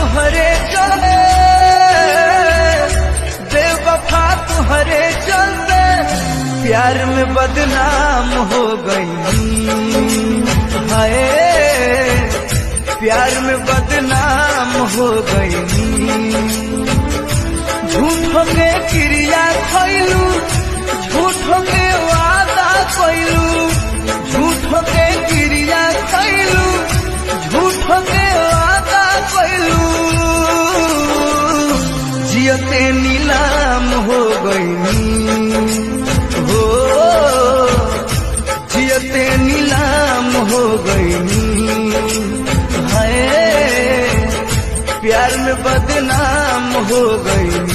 तुहरे चलते, बेवफा तुहरे चलते प्यार में बदनाम हो गई। हाय प्यार में बदनाम हो गई। झूठों के क्रिया खैलू, झूठों के वादा कैलू, झूठों के क्रिया खैलू, झूठों के वादा कैलू। जियते नीलाम हो गई हो, जियते नीलाम हो गई। हाय प्यार में बदनाम हो गई।